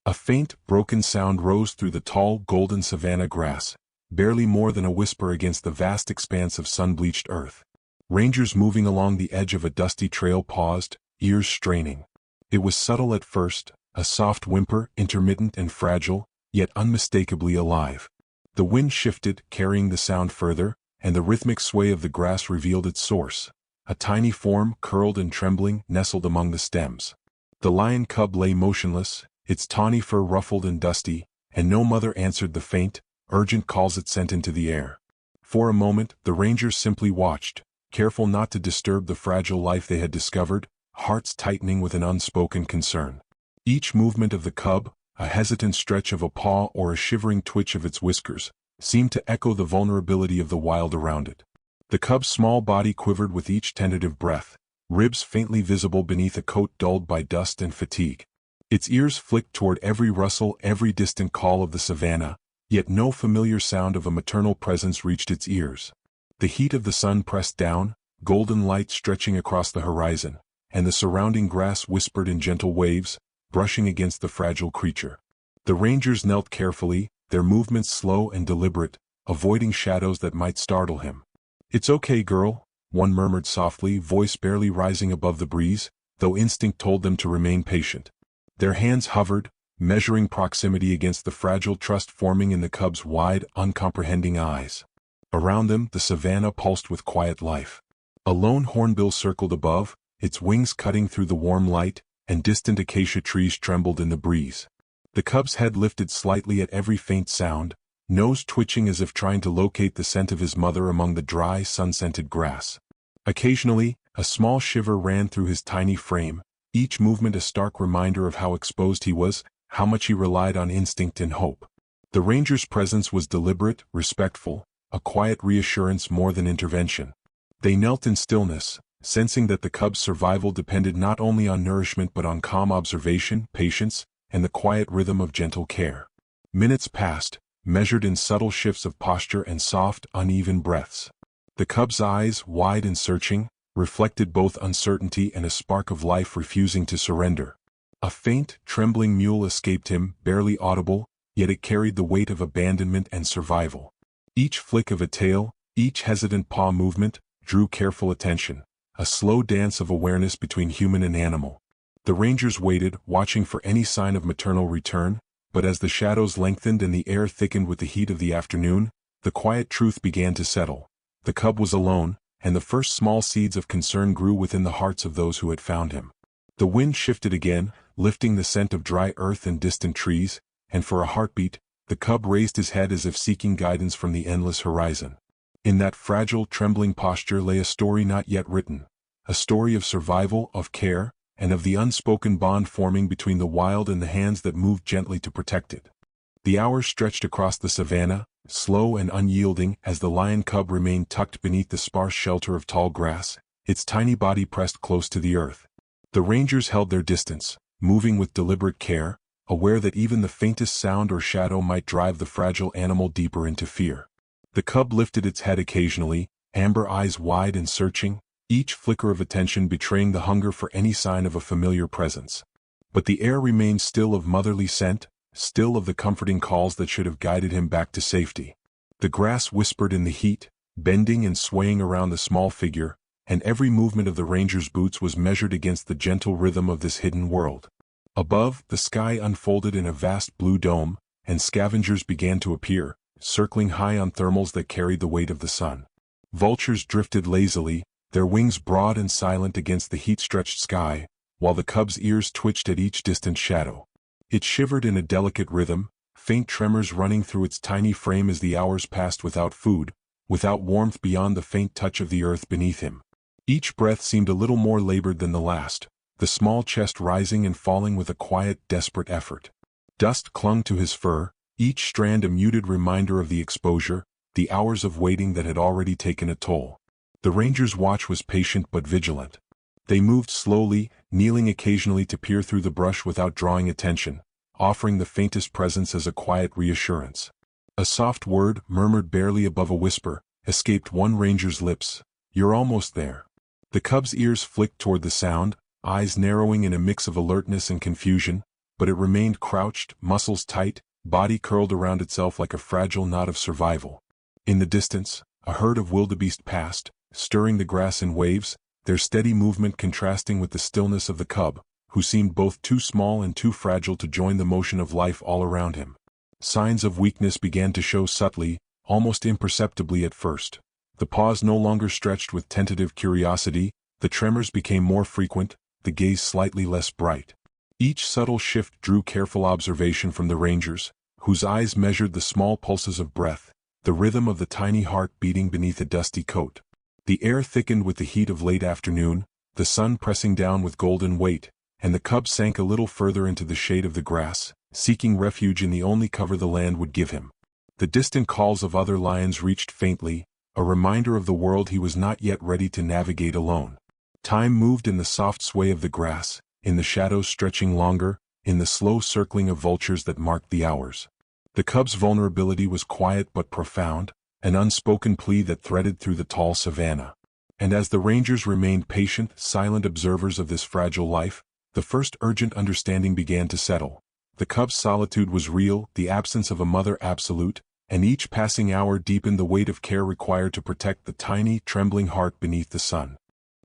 A faint, broken sound rose through the tall, golden savanna grass, barely more than a whisper against the vast expanse of sun-bleached earth. Rangers moving along the edge of a dusty trail paused, ears straining. It was subtle at first, a soft whimper, intermittent and fragile, yet unmistakably alive. The wind shifted, carrying the sound further, and the rhythmic sway of the grass revealed its source. A tiny form, curled and trembling, nestled among the stems. The lion cub lay motionless, its tawny fur ruffled and dusty, and no mother answered the faint, urgent calls it sent into the air. For a moment, the rangers simply watched, careful not to disturb the fragile life they had discovered, hearts tightening with an unspoken concern. Each movement of the cub, a hesitant stretch of a paw or a shivering twitch of its whiskers, seemed to echo the vulnerability of the wild around it. The cub's small body quivered with each tentative breath, ribs faintly visible beneath a coat dulled by dust and fatigue. Its ears flicked toward every rustle, every distant call of the savannah, yet no familiar sound of a maternal presence reached its ears. The heat of the sun pressed down, golden light stretching across the horizon, and the surrounding grass whispered in gentle waves, brushing against the fragile creature. The rangers knelt carefully, their movements slow and deliberate, avoiding shadows that might startle him. "It's okay, girl," one murmured softly, voice barely rising above the breeze, though instinct told them to remain patient. Their hands hovered, measuring proximity against the fragile trust forming in the cub's wide, uncomprehending eyes. Around them, the savannah pulsed with quiet life. A lone hornbill circled above, its wings cutting through the warm light, and distant acacia trees trembled in the breeze. The cub's head lifted slightly at every faint sound, nose twitching as if trying to locate the scent of his mother among the dry, sun-scented grass. Occasionally, a small shiver ran through his tiny frame, each movement a stark reminder of how exposed he was, how much he relied on instinct and hope. The ranger's presence was deliberate, respectful, a quiet reassurance more than intervention. They knelt in stillness, sensing that the cub's survival depended not only on nourishment but on calm observation, patience, and the quiet rhythm of gentle care. Minutes passed, measured in subtle shifts of posture and soft, uneven breaths. The cub's eyes, wide and searching, reflected both uncertainty and a spark of life refusing to surrender. A faint, trembling mewl escaped him, barely audible, yet it carried the weight of abandonment and survival. Each flick of a tail, each hesitant paw movement, drew careful attention, a slow dance of awareness between human and animal. The rangers waited, watching for any sign of maternal return, but as the shadows lengthened and the air thickened with the heat of the afternoon, the quiet truth began to settle. The cub was alone, and the first small seeds of concern grew within the hearts of those who had found him. The wind shifted again, lifting the scent of dry earth and distant trees, and for a heartbeat, the cub raised his head as if seeking guidance from the endless horizon. In that fragile, trembling posture lay a story not yet written, a story of survival, of care, and of the unspoken bond forming between the wild and the hands that moved gently to protect it. The hours stretched across the savannah, slow and unyielding as the lion cub remained tucked beneath the sparse shelter of tall grass, its tiny body pressed close to the earth. The rangers held their distance, moving with deliberate care, aware that even the faintest sound or shadow might drive the fragile animal deeper into fear. The cub lifted its head occasionally, amber eyes wide and searching, each flicker of attention betraying the hunger for any sign of a familiar presence. But the air remained still of motherly scent, still of the comforting calls that should have guided him back to safety. The grass whispered in the heat, bending and swaying around the small figure, and every movement of the ranger's boots was measured against the gentle rhythm of this hidden world. Above, the sky unfolded in a vast blue dome, and scavengers began to appear, circling high on thermals that carried the weight of the sun. Vultures drifted lazily, their wings broad and silent against the heat-stretched sky, while the cub's ears twitched at each distant shadow. It shivered in a delicate rhythm, faint tremors running through its tiny frame as the hours passed without food, without warmth beyond the faint touch of the earth beneath him. Each breath seemed a little more labored than the last, the small chest rising and falling with a quiet, desperate effort. Dust clung to his fur, each strand a muted reminder of the exposure, the hours of waiting that had already taken a toll. The ranger's watch was patient but vigilant. They moved slowly, kneeling occasionally to peer through the brush without drawing attention, offering the faintest presence as a quiet reassurance. A soft word, murmured barely above a whisper, escaped one ranger's lips. "You're almost there." The cub's ears flicked toward the sound, eyes narrowing in a mix of alertness and confusion, but it remained crouched, muscles tight, body curled around itself like a fragile knot of survival. In the distance, a herd of wildebeest passed, stirring the grass in waves, their steady movement contrasting with the stillness of the cub, who seemed both too small and too fragile to join the motion of life all around him. Signs of weakness began to show subtly, almost imperceptibly at first. The paws no longer stretched with tentative curiosity, the tremors became more frequent, the gaze slightly less bright. Each subtle shift drew careful observation from the rangers, whose eyes measured the small pulses of breath, the rhythm of the tiny heart beating beneath a dusty coat. The air thickened with the heat of late afternoon, the sun pressing down with golden weight, and the cub sank a little further into the shade of the grass, seeking refuge in the only cover the land would give him. The distant calls of other lions reached faintly, a reminder of the world he was not yet ready to navigate alone. Time moved in the soft sway of the grass, in the shadows stretching longer, in the slow circling of vultures that marked the hours. The cub's vulnerability was quiet but profound, an unspoken plea that threaded through the tall savannah. And as the rangers remained patient, silent observers of this fragile life, the first urgent understanding began to settle. The cub's solitude was real, the absence of a mother absolute, and each passing hour deepened the weight of care required to protect the tiny, trembling heart beneath the sun.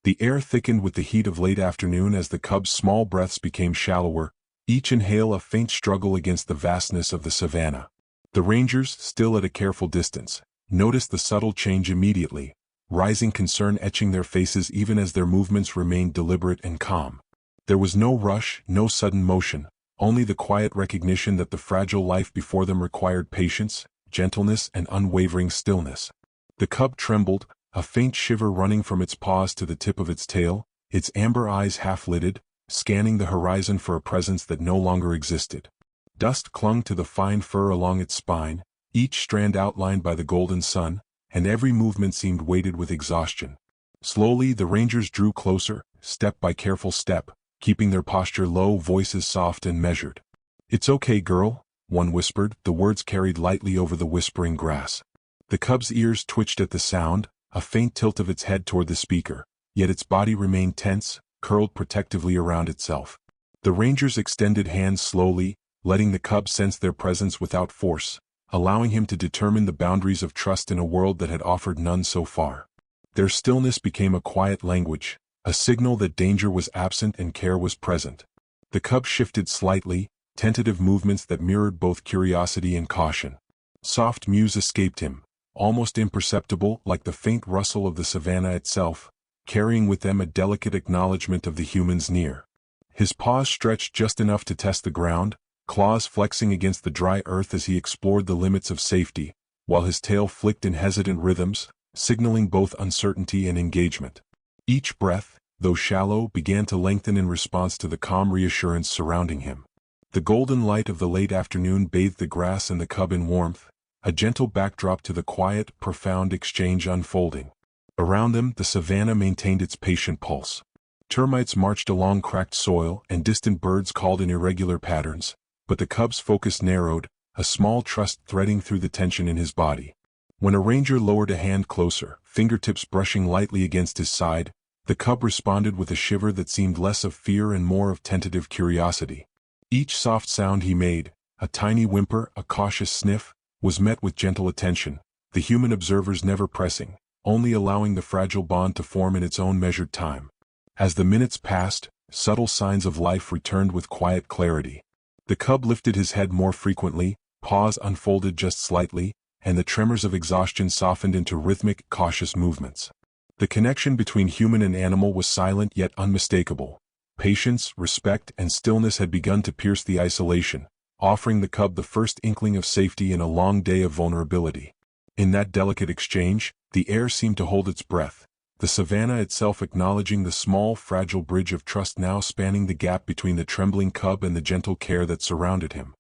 The air thickened with the heat of late afternoon as the cub's small breaths became shallower, each inhale a faint struggle against the vastness of the savannah. The rangers, still at a careful distance, noticed the subtle change immediately, rising concern etching their faces even as their movements remained deliberate and calm. There was no rush, no sudden motion, only the quiet recognition that the fragile life before them required patience, gentleness, and unwavering stillness. The cub trembled, a faint shiver running from its paws to the tip of its tail, its amber eyes half-lidded, scanning the horizon for a presence that no longer existed. Dust clung to the fine fur along its spine, each strand outlined by the golden sun, and every movement seemed weighted with exhaustion. Slowly the rangers drew closer, step by careful step, keeping their posture low, voices soft and measured. "It's okay, girl," one whispered, the words carried lightly over the whispering grass. The cub's ears twitched at the sound, a faint tilt of its head toward the speaker, yet its body remained tense, curled protectively around itself. The rangers extended hands slowly, letting the cub sense their presence without force, allowing him to determine the boundaries of trust in a world that had offered none so far. Their stillness became a quiet language, a signal that danger was absent and care was present. The cub shifted slightly, tentative movements that mirrored both curiosity and caution. Soft mews escaped him, almost imperceptible, like the faint rustle of the savannah itself, carrying with them a delicate acknowledgement of the humans near. His paws stretched just enough to test the ground, claws flexing against the dry earth as he explored the limits of safety, while his tail flicked in hesitant rhythms, signaling both uncertainty and engagement. Each breath, though shallow, began to lengthen in response to the calm reassurance surrounding him. The golden light of the late afternoon bathed the grass and the cub in warmth, a gentle backdrop to the quiet, profound exchange unfolding. Around them, the savannah maintained its patient pulse. Termites marched along cracked soil and distant birds called in irregular patterns, but the cub's focus narrowed, a small trust threading through the tension in his body. When a ranger lowered a hand closer, fingertips brushing lightly against his side, the cub responded with a shiver that seemed less of fear and more of tentative curiosity. Each soft sound he made, a tiny whimper, a cautious sniff, was met with gentle attention, the human observers never pressing, only allowing the fragile bond to form in its own measured time. As the minutes passed, subtle signs of life returned with quiet clarity. The cub lifted his head more frequently, paws unfolded just slightly, and the tremors of exhaustion softened into rhythmic, cautious movements. The connection between human and animal was silent yet unmistakable. Patience, respect, and stillness had begun to pierce the isolation, offering the cub the first inkling of safety in a long day of vulnerability. In that delicate exchange, the air seemed to hold its breath, the savannah itself acknowledging the small, fragile bridge of trust now spanning the gap between the trembling cub and the gentle care that surrounded him.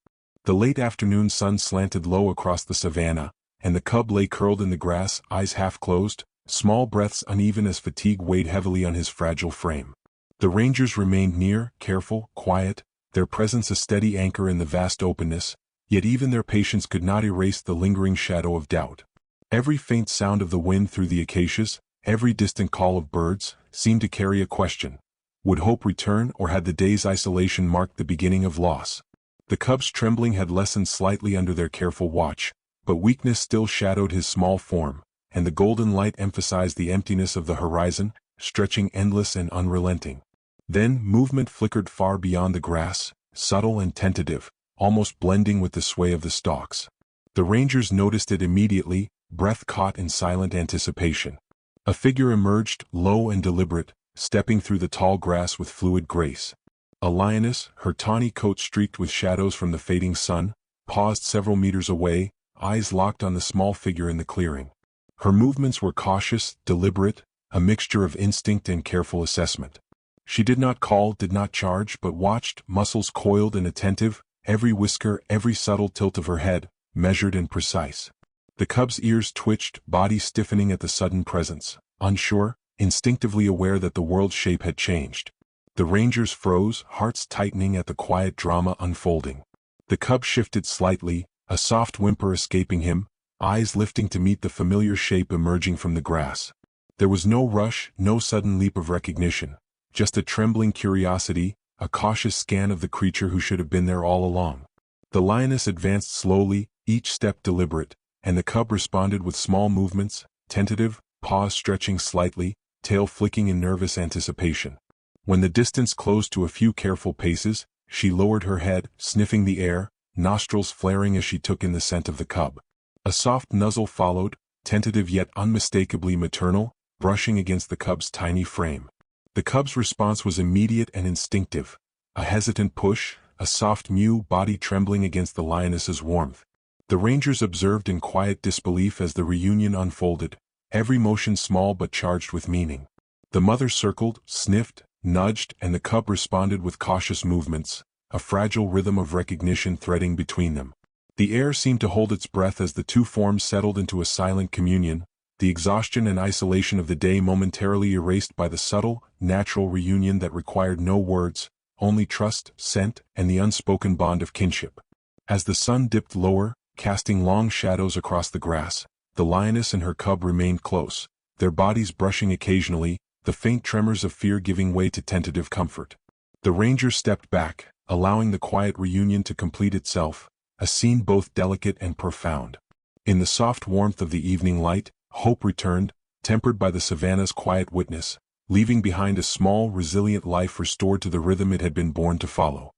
The late afternoon sun slanted low across the savannah, and the cub lay curled in the grass, eyes half closed, small breaths uneven as fatigue weighed heavily on his fragile frame. The rangers remained near, careful, quiet, their presence a steady anchor in the vast openness, yet even their patience could not erase the lingering shadow of doubt. Every faint sound of the wind through the acacias, every distant call of birds, seemed to carry a question. Would hope return, or had the day's isolation marked the beginning of loss? The cub's trembling had lessened slightly under their careful watch, but weakness still shadowed his small form, and the golden light emphasized the emptiness of the horizon, stretching endless and unrelenting. Then movement flickered far beyond the grass, subtle and tentative, almost blending with the sway of the stalks. The rangers noticed it immediately, breath caught in silent anticipation. A figure emerged, low and deliberate, stepping through the tall grass with fluid grace. A lioness, her tawny coat streaked with shadows from the fading sun, paused several meters away, eyes locked on the small figure in the clearing. Her movements were cautious, deliberate, a mixture of instinct and careful assessment. She did not call, did not charge, but watched, muscles coiled and attentive, every whisker, every subtle tilt of her head, measured and precise. The cub's ears twitched, body stiffening at the sudden presence, unsure, instinctively aware that the world's shape had changed. The rangers froze, hearts tightening at the quiet drama unfolding. The cub shifted slightly, a soft whimper escaping him, eyes lifting to meet the familiar shape emerging from the grass. There was no rush, no sudden leap of recognition, just a trembling curiosity, a cautious scan of the creature who should have been there all along. The lioness advanced slowly, each step deliberate, and the cub responded with small movements, tentative, paws stretching slightly, tail flicking in nervous anticipation. When the distance closed to a few careful paces, she lowered her head, sniffing the air, nostrils flaring as she took in the scent of the cub. A soft nuzzle followed, tentative yet unmistakably maternal, brushing against the cub's tiny frame. The cub's response was immediate and instinctive. A hesitant push, a soft mew, body trembling against the lioness's warmth. The rangers observed in quiet disbelief as the reunion unfolded, every motion small but charged with meaning. The mother circled, sniffed, nudged, and the cub responded with cautious movements, a fragile rhythm of recognition threading between them. The air seemed to hold its breath as the two forms settled into a silent communion, the exhaustion and isolation of the day momentarily erased by the subtle, natural reunion that required no words, only trust, scent, and the unspoken bond of kinship. As the sun dipped lower, casting long shadows across the grass, the lioness and her cub remained close, their bodies brushing occasionally, the faint tremors of fear giving way to tentative comfort. The ranger stepped back, allowing the quiet reunion to complete itself, a scene both delicate and profound. In the soft warmth of the evening light, hope returned, tempered by the savannah's quiet witness, leaving behind a small, resilient life restored to the rhythm it had been born to follow.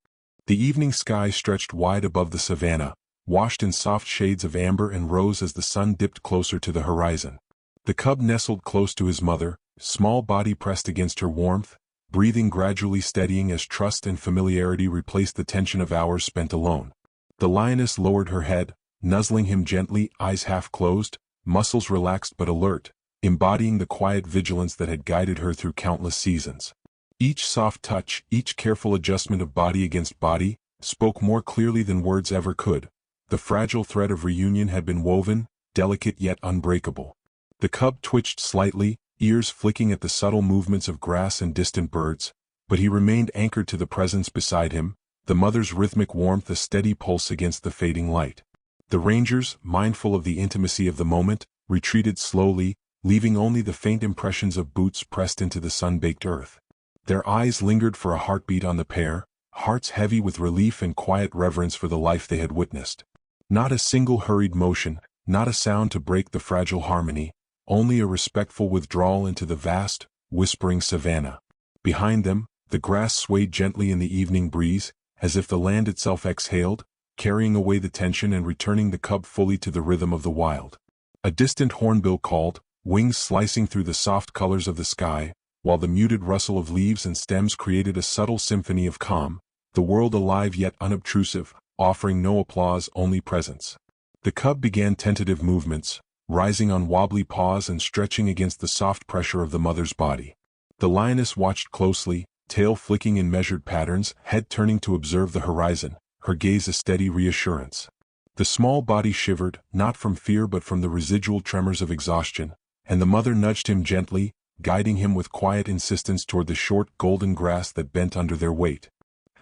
The evening sky stretched wide above the savannah, washed in soft shades of amber and rose as the sun dipped closer to the horizon. The cub nestled close to his mother, small body pressed against her warmth, breathing gradually steadying as trust and familiarity replaced the tension of hours spent alone. The lioness lowered her head, nuzzling him gently, eyes half closed, muscles relaxed but alert, embodying the quiet vigilance that had guided her through countless seasons. Each soft touch, each careful adjustment of body against body, spoke more clearly than words ever could. The fragile thread of reunion had been woven, delicate yet unbreakable. The cub twitched slightly, ears flicking at the subtle movements of grass and distant birds, but he remained anchored to the presence beside him, the mother's rhythmic warmth a steady pulse against the fading light. The rangers, mindful of the intimacy of the moment, retreated slowly, leaving only the faint impressions of boots pressed into the sun-baked earth. Their eyes lingered for a heartbeat on the pair, hearts heavy with relief and quiet reverence for the life they had witnessed. Not a single hurried motion, not a sound to break the fragile harmony, only a respectful withdrawal into the vast, whispering savannah. Behind them, the grass swayed gently in the evening breeze, as if the land itself exhaled, carrying away the tension and returning the cub fully to the rhythm of the wild. A distant hornbill called, wings slicing through the soft colors of the sky, while the muted rustle of leaves and stems created a subtle symphony of calm, the world alive yet unobtrusive, offering no applause, only presence. The cub began tentative movements, rising on wobbly paws and stretching against the soft pressure of the mother's body. The lioness watched closely, tail flicking in measured patterns, head turning to observe the horizon, her gaze a steady reassurance. The small body shivered, not from fear but from the residual tremors of exhaustion, and the mother nudged him gently, guiding him with quiet insistence toward the short golden grass that bent under their weight.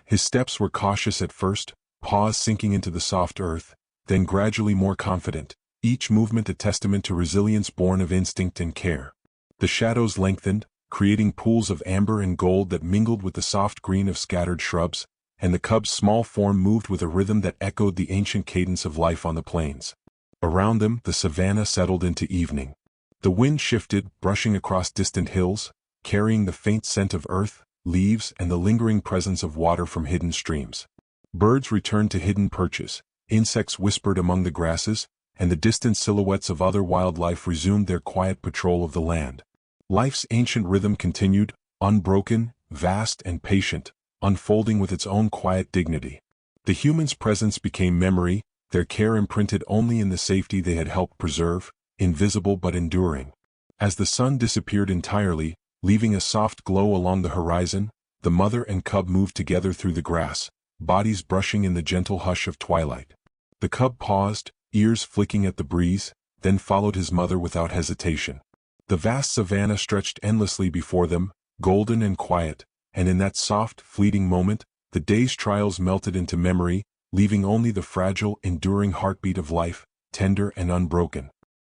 His steps were cautious at first, paws sinking into the soft earth, then gradually more confident, each movement a testament to resilience born of instinct and care. The shadows lengthened, creating pools of amber and gold that mingled with the soft green of scattered shrubs, and the cub's small form moved with a rhythm that echoed the ancient cadence of life on the plains. Around them, the savannah settled into evening. The wind shifted, brushing across distant hills, carrying the faint scent of earth, leaves, and the lingering presence of water from hidden streams. Birds returned to hidden perches, insects whispered among the grasses, and the distant silhouettes of other wildlife resumed their quiet patrol of the land. Life's ancient rhythm continued, unbroken, vast, and patient, unfolding with its own quiet dignity. The humans' presence became memory, their care imprinted only in the safety they had helped preserve, invisible but enduring. As the sun disappeared entirely, leaving a soft glow along the horizon, the mother and cub moved together through the grass, bodies brushing in the gentle hush of twilight. The cub paused, ears flicking at the breeze, then followed his mother without hesitation. The vast savannah stretched endlessly before them, golden and quiet, and in that soft, fleeting moment, the day's trials melted into memory, leaving only the fragile, enduring heartbeat of life, tender and unbroken.